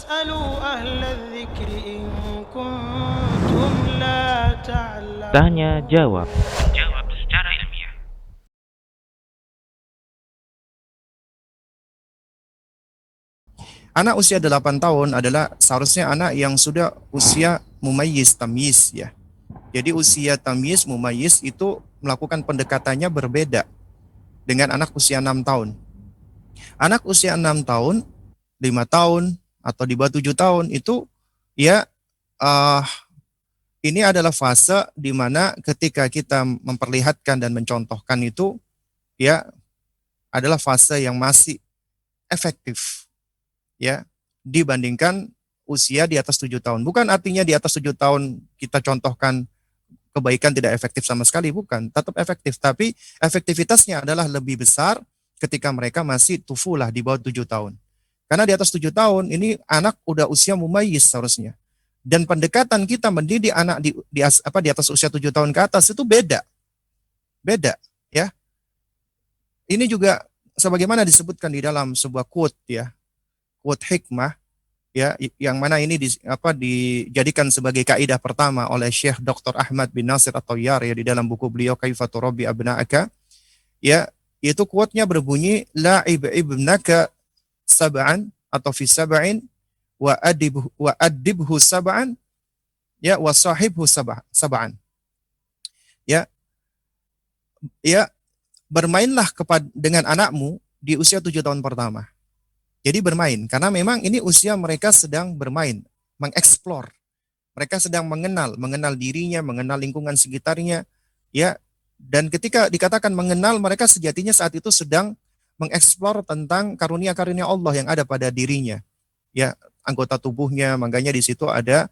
فاسألوا أهل الذكر إن كنتم لا Tanya تعلمون. jawab. Jawab secara ilmiah. Anak usia 8 tahun adalah seharusnya anak yang sudah usia mumayyiz tamyiz ya. Jadi usia tamyiz mumayyiz itu melakukan pendekatannya berbeda dengan anak usia 6 tahun. Anak usia 6 tahun, 5 tahun atau di bawah 7 tahun itu ya uh, ini adalah fase di mana ketika kita memperlihatkan dan mencontohkan itu ya adalah fase yang masih efektif ya dibandingkan usia di atas 7 tahun. Bukan artinya di atas 7 tahun kita contohkan kebaikan tidak efektif sama sekali, bukan. Tetap efektif, tapi efektivitasnya adalah lebih besar ketika mereka masih tufulah di bawah 7 tahun. Karena di atas 7 tahun ini anak udah usia mumayyiz seharusnya. Dan pendekatan kita mendidik anak di atas usia 7 tahun ke atas itu beda. Beda, ya. Ini juga sebagaimana disebutkan di dalam sebuah quote ya, quote hikmah ya, yang mana ini dijadikan sebagai kaidah pertama oleh Syekh Dr. Ahmad bin Nasir At-Tayyar ya di dalam buku beliau Kaifa Turabbi Abna'aka ya, itu quote-nya berbunyi la'ib ibnaka sab'an atau fi sab'in wa adibhu sab'an ya wa sahibhu sab'an ya, ya bermainlah dengan anakmu di usia 7 tahun pertama. Jadi bermain, karena memang ini usia mereka sedang bermain, mengeksplor. Mereka sedang mengenal dirinya, mengenal lingkungan sekitarnya, ya. Dan ketika dikatakan mengenal, mereka sejatinya saat itu sedang mengeksplor tentang karunia-karunia Allah yang ada pada dirinya, ya, anggota tubuhnya. Makanya di situ ada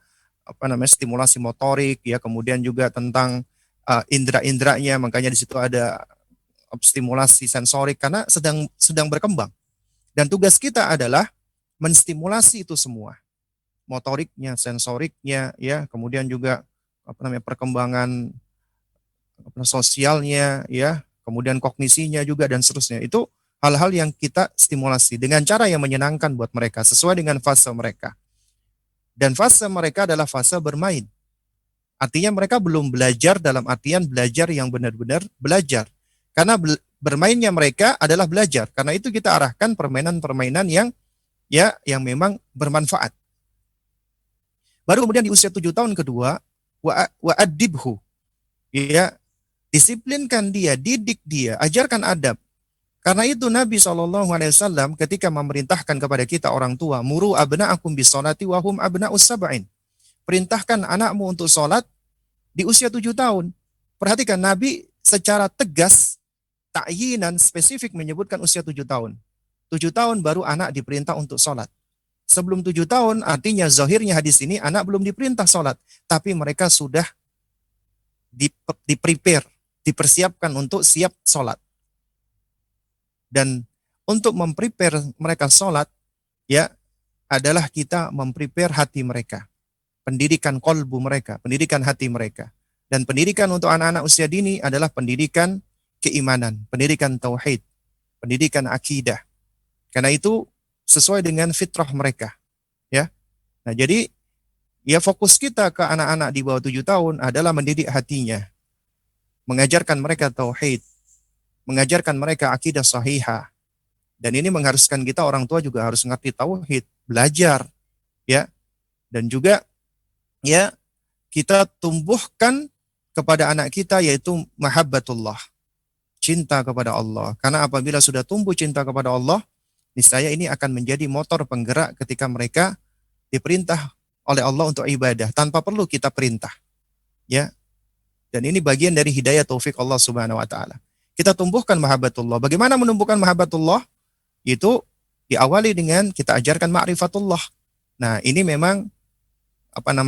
stimulasi motorik, ya, kemudian juga tentang indera-inderanya. Makanya di situ ada stimulasi sensorik karena sedang berkembang. Dan tugas kita adalah menstimulasi itu semua, motoriknya, sensoriknya, ya, kemudian juga perkembangan sosialnya, ya, kemudian kognisinya juga dan seterusnya. Itu hal-hal yang kita stimulasi dengan cara yang menyenangkan buat mereka sesuai dengan fase mereka. Dan fase mereka adalah fase bermain. Artinya mereka belum belajar dalam artian belajar yang benar-benar belajar. Karena bermainnya mereka adalah belajar. Karena itu kita arahkan permainan-permainan yang memang bermanfaat. Baru kemudian di usia 7 tahun kedua, wa'adibhu. Ya, disiplinkan dia, didik dia, ajarkan adab. Karena itu Nabi SAW ketika memerintahkan kepada kita orang tua, muru abna'akum bisolati wahum abna'us sab'in. Perintahkan anakmu untuk sholat di usia 7 tahun. Perhatikan Nabi secara tegas ta'yinan spesifik menyebutkan usia 7 tahun. 7 tahun baru anak diperintah untuk sholat. Sebelum 7 tahun, artinya zahirnya hadis ini anak belum diperintah sholat. Tapi mereka sudah di-prepare, dipersiapkan untuk siap sholat. Dan untuk memprepare mereka sholat, ya, adalah kita memprepare hati mereka. Pendidikan kolbu mereka, pendidikan hati mereka. Dan pendidikan untuk anak-anak usia dini adalah pendidikan keimanan, pendidikan tauhid, pendidikan akidah. Karena itu sesuai dengan fitrah mereka, ya. Nah, jadi ya fokus kita ke anak-anak di bawah 7 tahun adalah mendidik hatinya, mengajarkan mereka tauhid, mengajarkan mereka akidah sahihah. Dan ini mengharuskan kita orang tua juga harus ngerti tauhid, belajar, ya. Dan juga ya kita tumbuhkan kepada anak kita yaitu mahabbatullah, cinta kepada Allah. Karena apabila sudah tumbuh cinta kepada Allah, niscaya ini akan menjadi motor penggerak ketika mereka diperintah oleh Allah untuk ibadah tanpa perlu kita perintah. Ya. Dan ini bagian dari hidayah taufik Allah Subhanahu wa taala. Kita tumbuhkan mahabbatullah. Bagaimana menumbuhkan mahabbatullah? Itu diawali dengan kita ajarkan ma'rifatullah. Nah, ini memang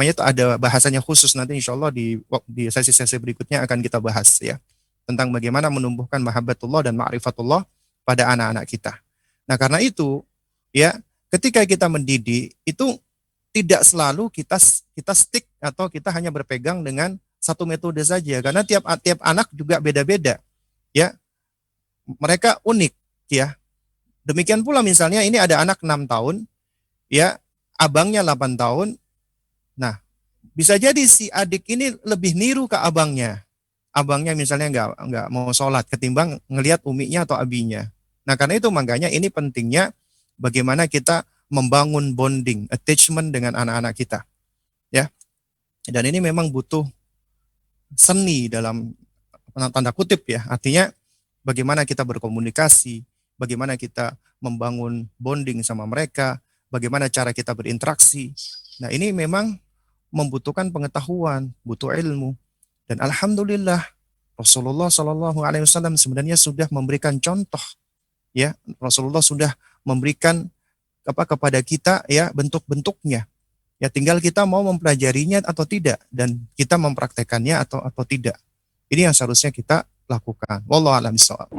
itu ada bahasanya khusus, nanti insya Allah di sesi-sesi berikutnya akan kita bahas ya, tentang bagaimana menumbuhkan mahabbatullah dan ma'rifatullah pada anak-anak kita. Nah, karena itu ya, ketika kita mendidik itu tidak selalu kita stick atau kita hanya berpegang dengan satu metode saja, karena tiap anak juga beda-beda ya, mereka unik ya. Demikian pula misalnya ini ada anak 6 tahun ya, abangnya 8 tahun. Nah, bisa jadi si adik ini lebih niru ke abangnya. Abangnya misalnya nggak mau sholat ketimbang ngelihat uminya atau abinya. Nah, karena itu makanya ini pentingnya bagaimana kita membangun bonding, attachment dengan anak-anak kita, ya. Dan ini memang butuh seni dalam tanda kutip ya. Artinya bagaimana kita berkomunikasi, bagaimana kita membangun bonding sama mereka, bagaimana cara kita berinteraksi. Nah, ini memang membutuhkan pengetahuan, butuh ilmu. Dan alhamdulillah Rasulullah Shallallahu Alaihi Wasallam sebenarnya sudah memberikan contoh, ya. Rasulullah sudah memberikan kepada kita ya bentuk-bentuknya. Ya tinggal kita mau mempelajarinya atau tidak dan kita mempraktekannya atau tidak. Ini yang seharusnya kita lakukan. Wallahu a'lam bishawab.